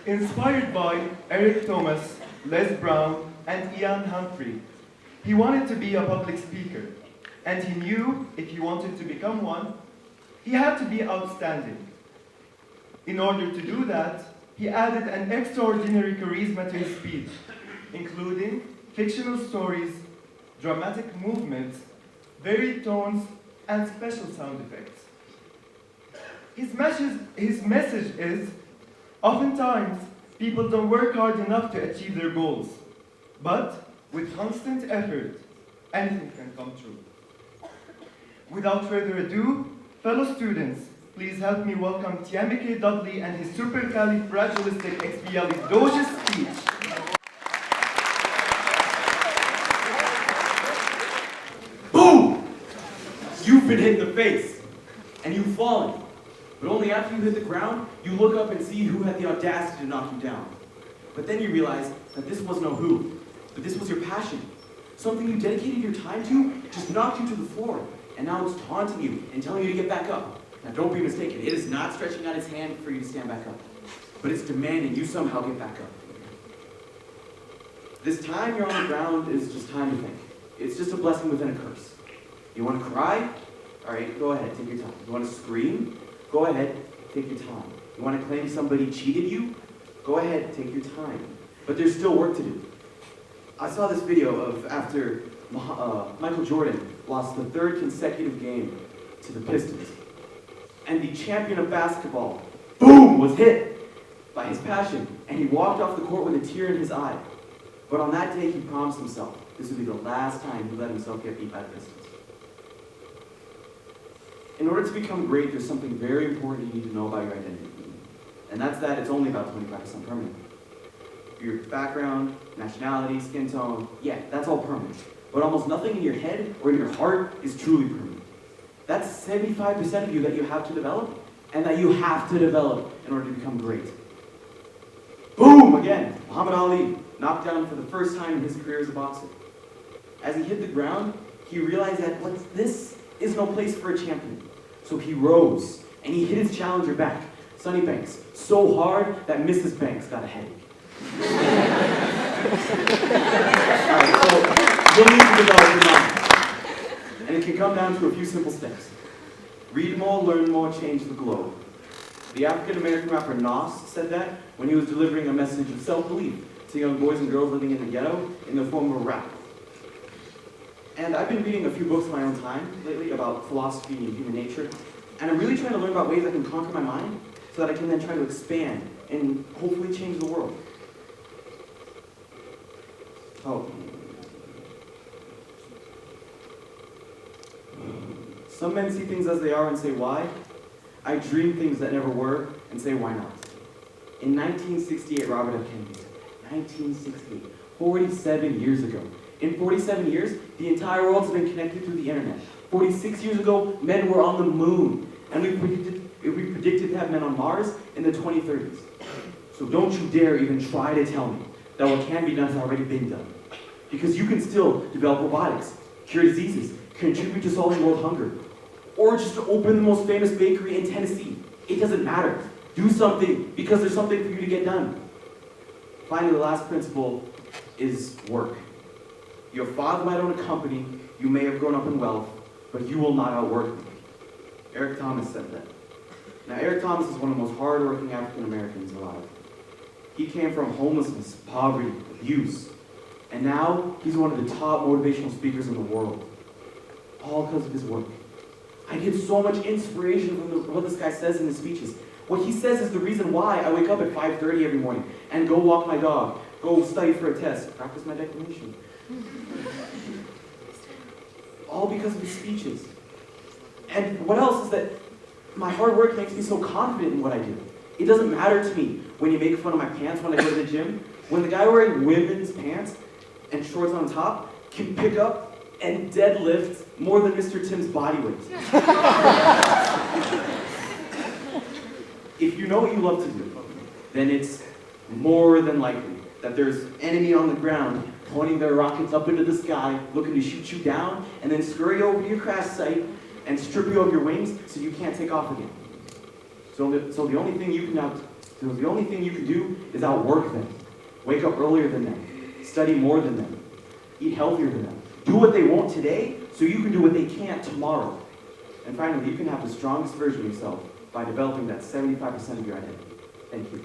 Inspired by Eric Thomas, Les Brown, and Ian Humphrey, he wanted to be a public speaker, and he knew if he wanted to become one, he had to be outstanding. In order to do that, he added an extraordinary charisma to his speech, including fictional stories, dramatic movements, varied tones, and special sound effects. His message is, oftentimes, people don't work hard enough to achieve their goals, but with constant effort, anything can come true. Without further ado, fellow students, please help me welcome Tiamike Dudley and his supercalifragilisticexpialidocious speech. Boom! You've been hit in the face, and you've fallen. But only after you hit the ground, you look up and see who had the audacity to knock you down. But then you realize that this was no who, but this was your passion. Something you dedicated your time to just knocked you to the floor, and now it's taunting you and telling you to get back up. Now don't be mistaken, it is not stretching out its hand for you to stand back up, but it's demanding you somehow get back up. This time you're on the ground is just time to think. It's just a blessing within a curse. You want to cry? All right, go ahead, take your time. You want to scream? Go ahead, take your time. You want to claim somebody cheated you? Go ahead, take your time. But there's still work to do. I saw this video of after Michael Jordan lost the third consecutive game to the Pistons. And the champion of basketball, boom, was hit by his passion. And he walked off the court with a tear in his eye. But on that day, he promised himself this would be the last time he let himself get beat by the Pistons. In order to become great, there's something very important you need to know about your identity. And that's that it's only about 25% permanent. Your background, nationality, skin tone, yeah, that's all permanent. But almost nothing in your head or in your heart is truly permanent. That's 75% of you that you have to develop, and that you have to develop in order to become great. Boom! Again, Muhammad Ali, knocked down for the first time in his career as a boxer. As he hit the ground, he realized that this is no place for a champion. So he rose, and he hit his challenger back, Sonny Banks, so hard that Mrs. Banks got a headache. Alright, so you'll need to develop your mind. And it can come down to a few simple steps. Read more, learn more, change the globe. The African-American rapper Nas said that when he was delivering a message of self-belief to young boys and girls living in the ghetto in the form of rap. And I've been reading a few books in my own time lately about philosophy and human nature, and I'm really trying to learn about ways I can conquer my mind so that I can then try to expand and hopefully change the world. Oh. Some men see things as they are and say, why? I dream things that never were and say, why not? In 1968, Robert F. Kennedy said that. 1968. 47 years ago. In 47 years, the entire world has been connected through the internet. 46 years ago, men were on the moon. And we predicted to have men on Mars in the 2030s. So don't you dare even try to tell me that what can be done has already been done. Because you can still develop robotics, cure diseases, contribute to solving world hunger, or just to open the most famous bakery in Tennessee. It doesn't matter. Do something, because there's something for you to get done. Finally, the last principle is work. Your father might own a company, you may have grown up in wealth, but you will not outwork me. Eric Thomas said that. Now, Eric Thomas is one of the most hardworking African Americans alive. He came from homelessness, poverty, abuse, and now he's one of the top motivational speakers in the world. All because of his work. I get so much inspiration from what this guy says in his speeches. What he says is the reason why I wake up at 5:30 every morning and go walk my dog, go study for a test, practice my declamation. All because of his speeches. And what else is that my hard work makes me so confident in what I do. It doesn't matter to me when you make fun of my pants when I go to the gym. When the guy wearing women's pants and shorts on top can pick up and deadlift more than Mr. Tim's body weight. If you know what you love to do, then it's more than likely that there's an enemy on the ground pointing their rockets up into the sky, looking to shoot you down, and then scurry over to your crash site and strip you of your wings so you can't take off again. So the only thing you can now So the only thing you can do is outwork them. Wake up earlier than them. Study more than them. Eat healthier than them. Do what they won't today so you can do what they can't tomorrow. And finally, you can have the strongest version of yourself by developing that 75% of your identity. Thank you.